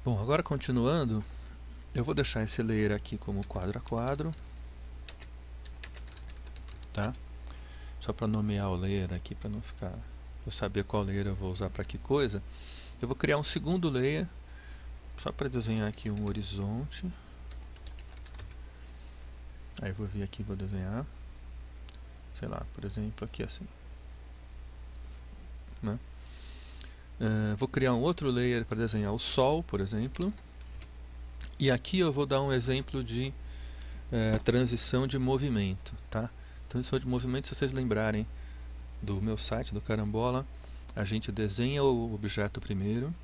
Bom, agora continuando, eu vou deixar esse layer aqui como quadro a quadro, tá? Só para nomear o layer aqui, para não ficar, eu saber qual layer eu vou usar para que coisa. Eu vou criar um segundo layer, só para desenhar aqui um horizonte. Aí eu vou vir aqui e vou desenhar, sei lá, por exemplo, aqui assim, né? Vou criar um outro layer para desenhar o Sol, por exemplo. E aqui eu vou dar um exemplo de transição de movimento, tá? Transição de movimento, se vocês lembrarem do meu site, do Carambola, a gente desenha o objeto primeiro,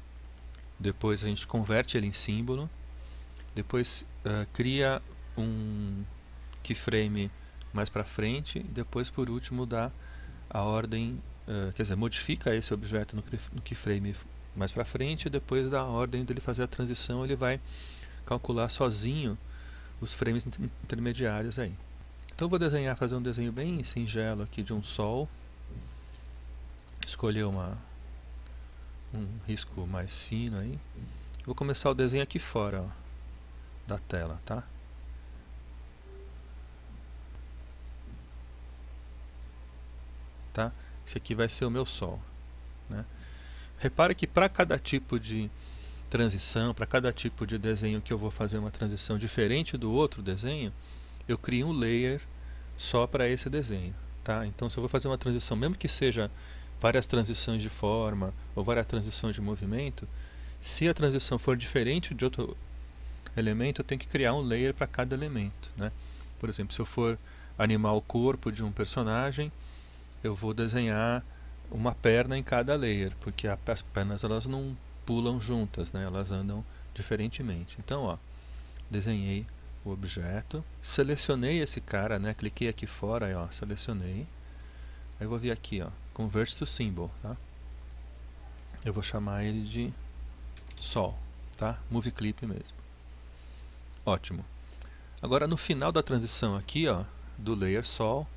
depois a gente converte ele em símbolo, depois cria um keyframe mais para frente, e depois por último dá a ordem, quer dizer, modifica esse objeto no keyframe mais para frente, e depois dá a ordem dele fazer a transição, ele vai calcular sozinho os frames intermediários aí. Então eu vou fazer um desenho bem singelo aqui de um sol, escolher um risco mais fino aí. Vou começar o desenho aqui fora, ó, da tela, tá? Tá? Esse aqui vai ser o meu sol, né? Repare que para cada tipo de transição, para cada tipo de desenho que eu vou fazer uma transição diferente do outro desenho, eu crio um layer só para esse desenho, tá? Então se eu vou fazer uma transição, mesmo que seja várias transições de forma ou várias transições de movimento, se a transição for diferente de outro elemento, eu tenho que criar um layer para cada elemento, né? Por exemplo, se eu for animar o corpo de um personagem, eu vou desenhar uma perna em cada layer, porque as pernas elas não pulam juntas, né? Elas andam diferentemente. Então, ó, desenhei o objeto, selecionei esse cara, né? Cliquei aqui fora, aí, ó, selecionei. Aí eu vou vir aqui, ó, Convert to Symbol, tá? Eu vou chamar ele de Sol, tá? Movie Clip mesmo. Ótimo. Agora no final da transição aqui, ó, do layer Sol,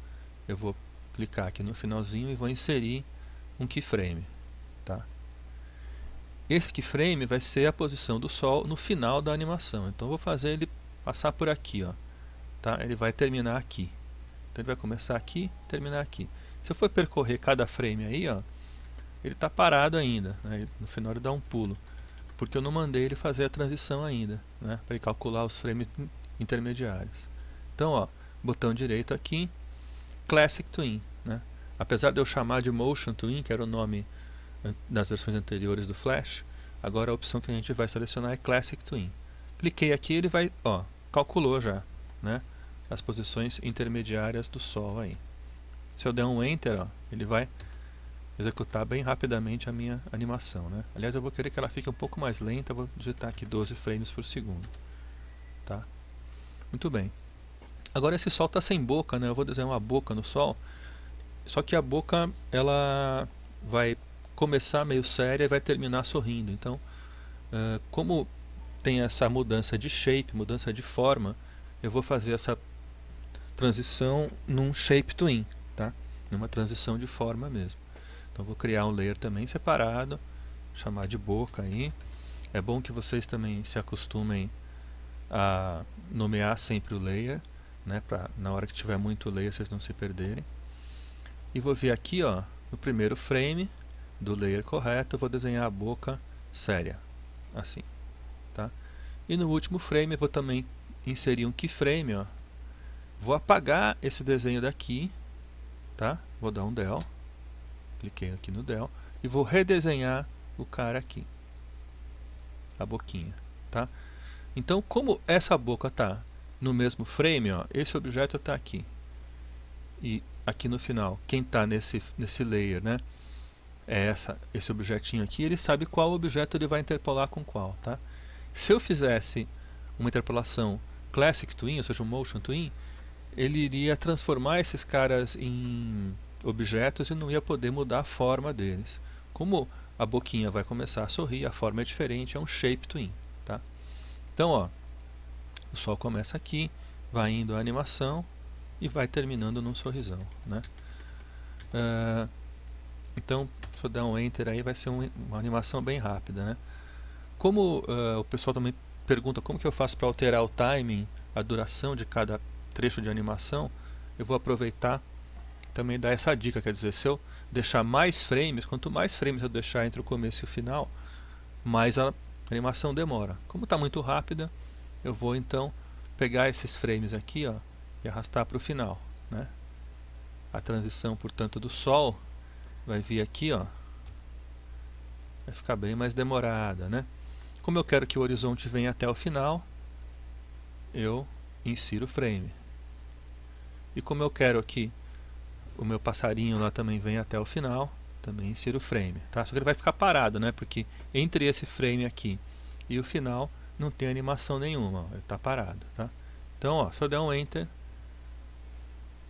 eu vou clicar aqui no finalzinho e vou inserir um keyframe, tá? Esse keyframe vai ser a posição do Sol no final da animação. Então eu vou fazer ele passar por aqui, ó, tá? Ele vai terminar aqui. Então ele vai começar aqui, terminar aqui. Se eu for percorrer cada frame aí, ó, ele está parado ainda, né? No final ele dá um pulo, porque eu não mandei ele fazer a transição ainda, né? Para ele calcular os frames intermediários. Então, ó, botão direito aqui, Classic Twin, né? Apesar de eu chamar de Motion Twin, que era o nome das versões anteriores do Flash, agora a opção que a gente vai selecionar é Classic Twin. Cliquei aqui, ele vai, ó, calculou já, né, as posições intermediárias do Sol aí. Se eu der um Enter, ó, ele vai executar bem rapidamente a minha animação, né? Aliás, eu vou querer que ela fique um pouco mais lenta, eu vou digitar aqui 12 frames por segundo, tá? Muito bem. Agora esse Sol está sem boca, né? Eu vou desenhar uma boca no Sol, só que a boca ela vai começar meio séria e vai terminar sorrindo. Então, como tem essa mudança de shape, mudança de forma, eu vou fazer essa transição num Shape Twin, tá? Numa transição de forma mesmo. Então vou criar um layer também separado, chamar de boca aí. É bom que vocês também se acostumem a nomear sempre o layer, né, para na hora que tiver muito layer vocês não se perderem. E vou vir aqui, ó, no primeiro frame do layer correto, eu vou desenhar a boca séria, assim, tá? E no último frame eu vou também inserir um keyframe, ó. Vou apagar esse desenho daqui, tá? Vou dar um del, cliquei aqui no del e vou redesenhar o cara aqui, a boquinha, tá? Então, como essa boca está no mesmo frame, ó, esse objeto está aqui. E aqui no final, quem está nesse layer, né, é esse objetinho aqui, ele sabe qual objeto ele vai interpolar com qual, tá? Se eu fizesse uma interpolação Classic Twin, ou seja, um Motion Twin, ele iria transformar esses caras em objetos e não ia poder mudar a forma deles. Como a boquinha vai começar a sorrir, a forma é diferente, é um Shape Twin, tá? Então, ó, o Sol começa aqui, vai indo a animação e vai terminando num sorrisão, né? Então, se eu der um Enter aí, vai ser uma animação bem rápida, né? Como o pessoal também pergunta como que eu faço para alterar o timing, a duração de cada trecho de animação, eu vou aproveitar também dar essa dica, quer dizer, se eu deixar mais frames, quanto mais frames eu deixar entre o começo e o final, mais a animação demora. Como está muito rápida, eu vou então pegar esses frames aqui, ó, e arrastar para o final, né? A transição, portanto, do sol vai vir aqui, ó, vai ficar bem mais demorada, né? Como eu quero que o horizonte venha até o final, eu insiro o frame. E como eu quero que o meu passarinho lá também venha até o final, também insiro o frame, tá? Só que ele vai ficar parado, né? Porque entre esse frame aqui e o final não tem animação nenhuma, ó, ele está parado, tá? Então, ó, se eu der um Enter,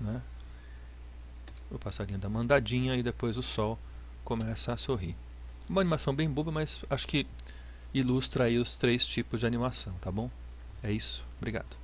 né, o passarinho dá uma andadinha e depois o sol começa a sorrir. Uma animação bem boba, mas acho que ilustra aí os 3 tipos de animação, tá bom? É isso, obrigado.